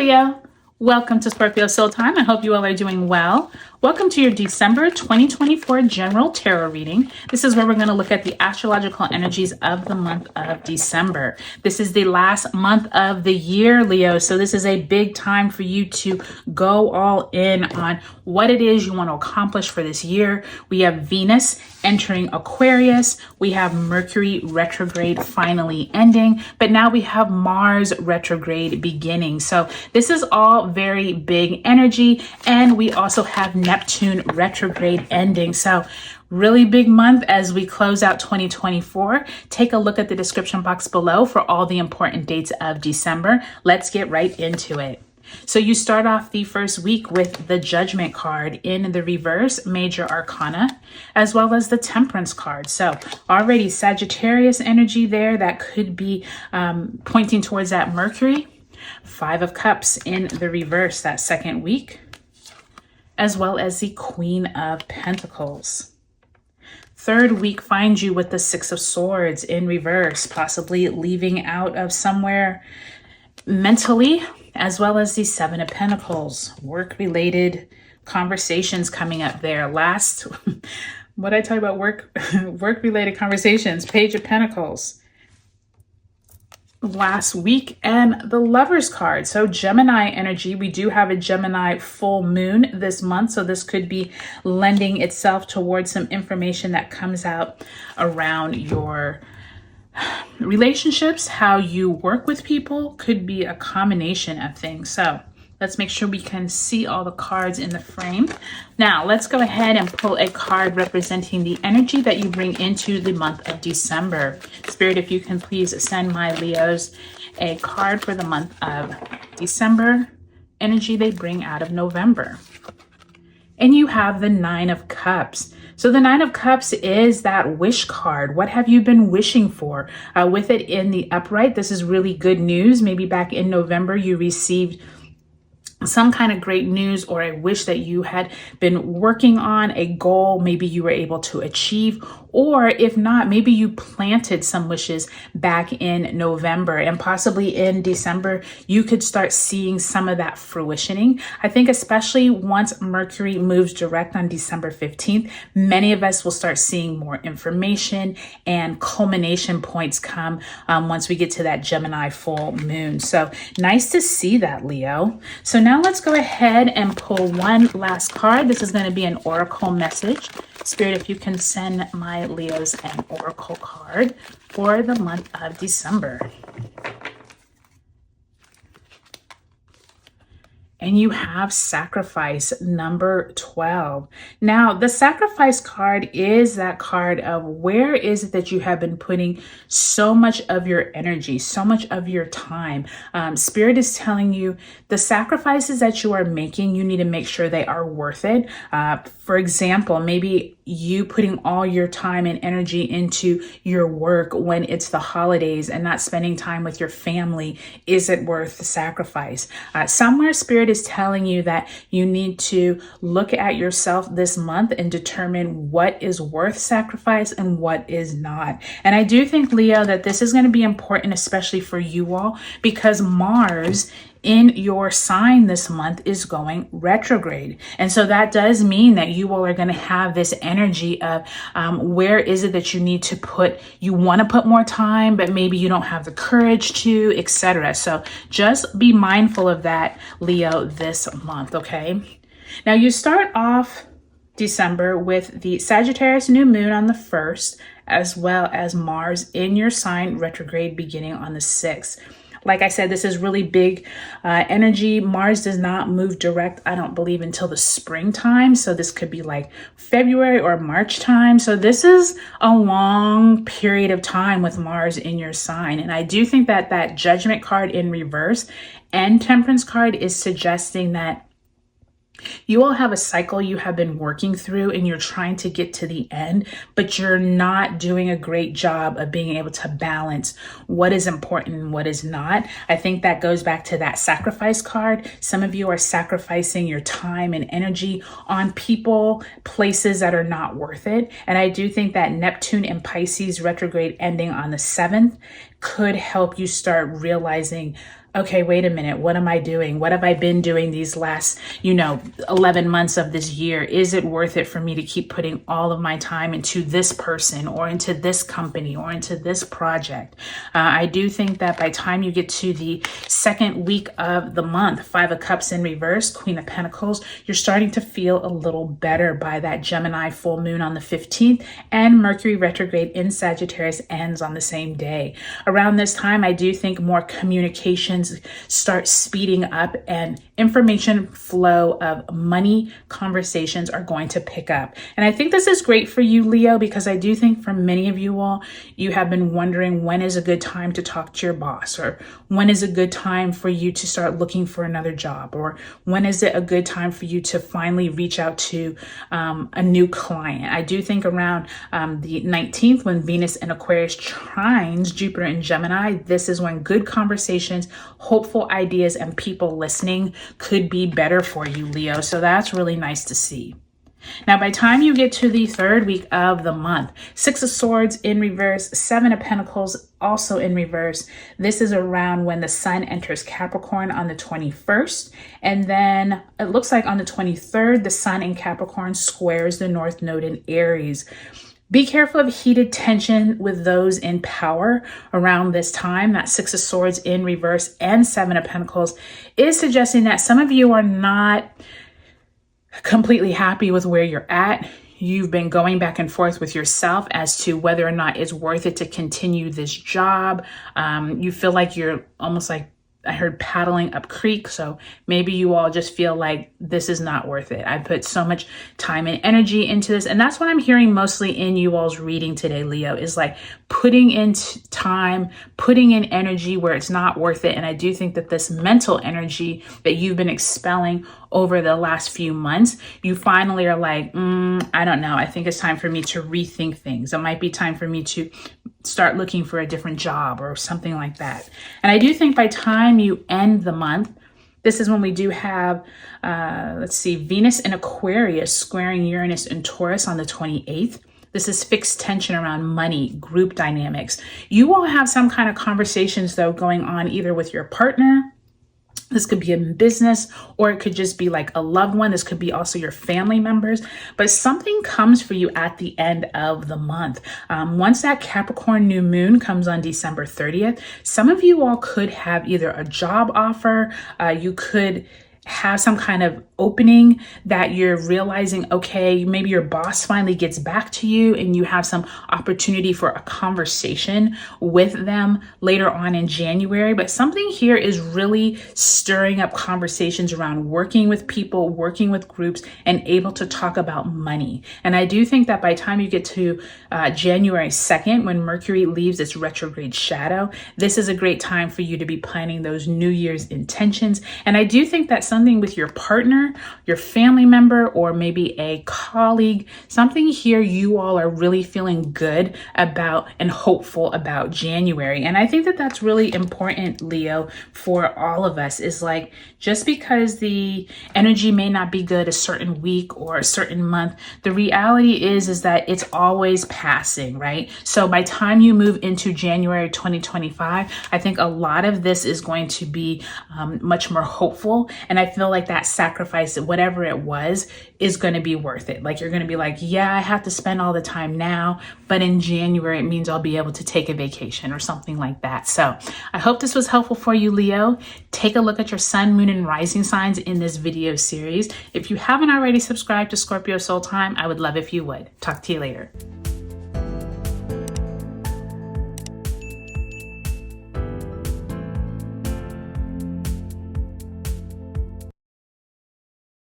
Leo. Welcome to Scorpio Soul Time. I hope you all are doing well. Welcome to your December 2024 general tarot reading. This is where we're going to look at the astrological energies of the month of December. This is the last month of the year, Leo. So this is a big time for you to go all in on what it is you want to accomplish for this year. We have Venus entering Aquarius. We have Mercury retrograde finally ending, but now we have Mars retrograde beginning. So this is all very big energy. And we also have Neptune retrograde ending. So really big month as we close out 2024. Take a look at the description box below for all the important dates of December. Let's get right into it. So you start off the first week with the Judgment card in the reverse, Major Arcana, as well as the Temperance card. So already Sagittarius energy there that could be pointing towards that Mercury. Five of Cups in the reverse that second week, as well as the Queen of Pentacles. Third week finds you with the Six of Swords in reverse, possibly leaving out of somewhere mentally, as well as the Seven of Pentacles, work-related conversations coming up there. Last, what did I tell you about work-related conversations? Page of Pentacles last week, and the Lovers card. So Gemini energy, we do have a Gemini full moon this month, so this could be lending itself towards some information that comes out around your relationships, how you work with people, could be a combination of things. So let's make sure we can see all the cards in the frame. Now, let's go ahead and pull a card representing the energy that you bring into the month of December. Spirit, if you can please send my Leos a card for the month of December, energy they bring out of November. And you have the Nine of Cups. So the Nine of Cups is that wish card. What have you been wishing for? With it in the upright, this is really good news. Maybe back in November, you received some kind of great news or a wish that you had been working on, a goal maybe you were able to achieve, or if not, maybe you planted some wishes back in November, and possibly in December, you could start seeing some of that fruitioning. I think especially once Mercury moves direct on December 15th, many of us will start seeing more information and culmination points come once we get to that Gemini full moon. So nice to see that, Leo. So now let's go ahead and pull one last card. This is going to be an oracle message. Spirit, if you can send my Leos an oracle card for the month of December. And you have Sacrifice number 12. Now, the Sacrifice card is that card of where is it that you have been putting so much of your energy, so much of your time. Spirit is telling you the sacrifices that you are making, you need to make sure they are worth it. For example, maybe you putting all your time and energy into your work when it's the holidays and not spending time with your family. Is it worth the sacrifice? Somewhere Spirit is telling you that you need to look at yourself this month and determine what is worth sacrifice and what is not. And I do think, Leo, that this is going to be important, especially for you all, because Mars in your sign this month is going retrograde. And so that does mean that you all are going to have this energy of where is it that you need to put, you want to put more time, but maybe you don't have the courage to, etc. So just be mindful of that, Leo, this month, okay? Now you start off December with the Sagittarius new moon on the 1st, as well as Mars in your sign retrograde beginning on the 6th. Like I said, this is really big energy. Mars does not move direct, I don't believe, until the springtime. So this could be like February or March time. So this is a long period of time with Mars in your sign. And I do think that that Judgment card in reverse and Temperance card is suggesting that you all have a cycle you have been working through and you're trying to get to the end, but you're not doing a great job of being able to balance what is important and what is not. I think that goes back to that Sacrifice card. Some of you are sacrificing your time and energy on people, places that are not worth it. And I do think that Neptune and Pisces retrograde ending on the 7th could help you start realizing okay, wait a minute, what am I doing? What have I been doing these last, 11 months of this year? Is it worth it for me to keep putting all of my time into this person or into this company or into this project? I do think that by the time you get to the second week of the month, 5 of Cups in reverse, Queen of Pentacles, you're starting to feel a little better by that Gemini full moon on the 15th, and Mercury retrograde in Sagittarius ends on the same day. Around this time, I do think more communications start speeding up, and information flow of money conversations are going to pick up. And I think this is great for you, Leo, because I do think for many of you all, you have been wondering when is a good time to talk to your boss, or when is a good time for you to start looking for another job, or when is it a good time for you to finally reach out to a new client. I do think around the 19th, when Venus in Aquarius trines Jupiter in Gemini, this is when good conversations, hopeful ideas, and people listening could be better for you, Leo. So that's really nice to see. Now, by the time you get to the third week of the month, 6 of Swords in reverse, 7 of Pentacles also in reverse. This is around when the Sun enters Capricorn on the 21st. And then it looks like on the 23rd, the Sun in Capricorn squares the North Node in Aries. Be careful of heated tension with those in power around this time. That 6 of Swords in reverse and 7 of Pentacles is suggesting that some of you are not completely happy with where you're at. You've been going back and forth with yourself as to whether or not it's worth it to continue this job. You feel like you're almost like, I heard paddling up creek. So maybe you all just feel like this is not worth it. I put so much time and energy into this. And that's what I'm hearing mostly in you all's reading today, Leo, is like putting in time, putting in energy where it's not worth it. And I do think that this mental energy that you've been expelling over the last few months, you finally are like, I don't know. I think it's time for me to rethink things. It might be time for me to start looking for a different job or something like that. And I do think by time you end the month, this is when we do have, Venus in Aquarius squaring Uranus and Taurus on the 28th. This is fixed tension around money, group dynamics. You all have some kind of conversations though going on either with your partner. This could be in business, or it could just be like a loved one. This could be also your family members, but something comes for you at the end of the month. Once that Capricorn new moon comes on December 30th, some of you all could have either a job offer, you could have some kind of opening that you're realizing, okay, maybe your boss finally gets back to you and you have some opportunity for a conversation with them later on in January. But something here is really stirring up conversations around working with people, working with groups, and able to talk about money. And I do think that by the time you get to January 2nd, when Mercury leaves its retrograde shadow, this is a great time for you to be planning those New Year's intentions. And I do think that something with your partner, your family member, or maybe a colleague, something here you all are really feeling good about and hopeful about January. And I think that that's really important, Leo, for all of us, is like, just because the energy may not be good a certain week or a certain month, the reality is that it's always passing, right? So by the time you move into January 2025, I think a lot of this is going to be much more hopeful. And I feel like that sacrifice, whatever it was, is going to be worth it. Like, you're going to be like, yeah, I have to spend all the time now, but in January, it means I'll be able to take a vacation or something like that. So I hope this was helpful for you, Leo. Take a look at your sun, moon, and rising signs in this video series. If you haven't already subscribed to Scorpio Soul Time, I would love if you would. Talk to you later.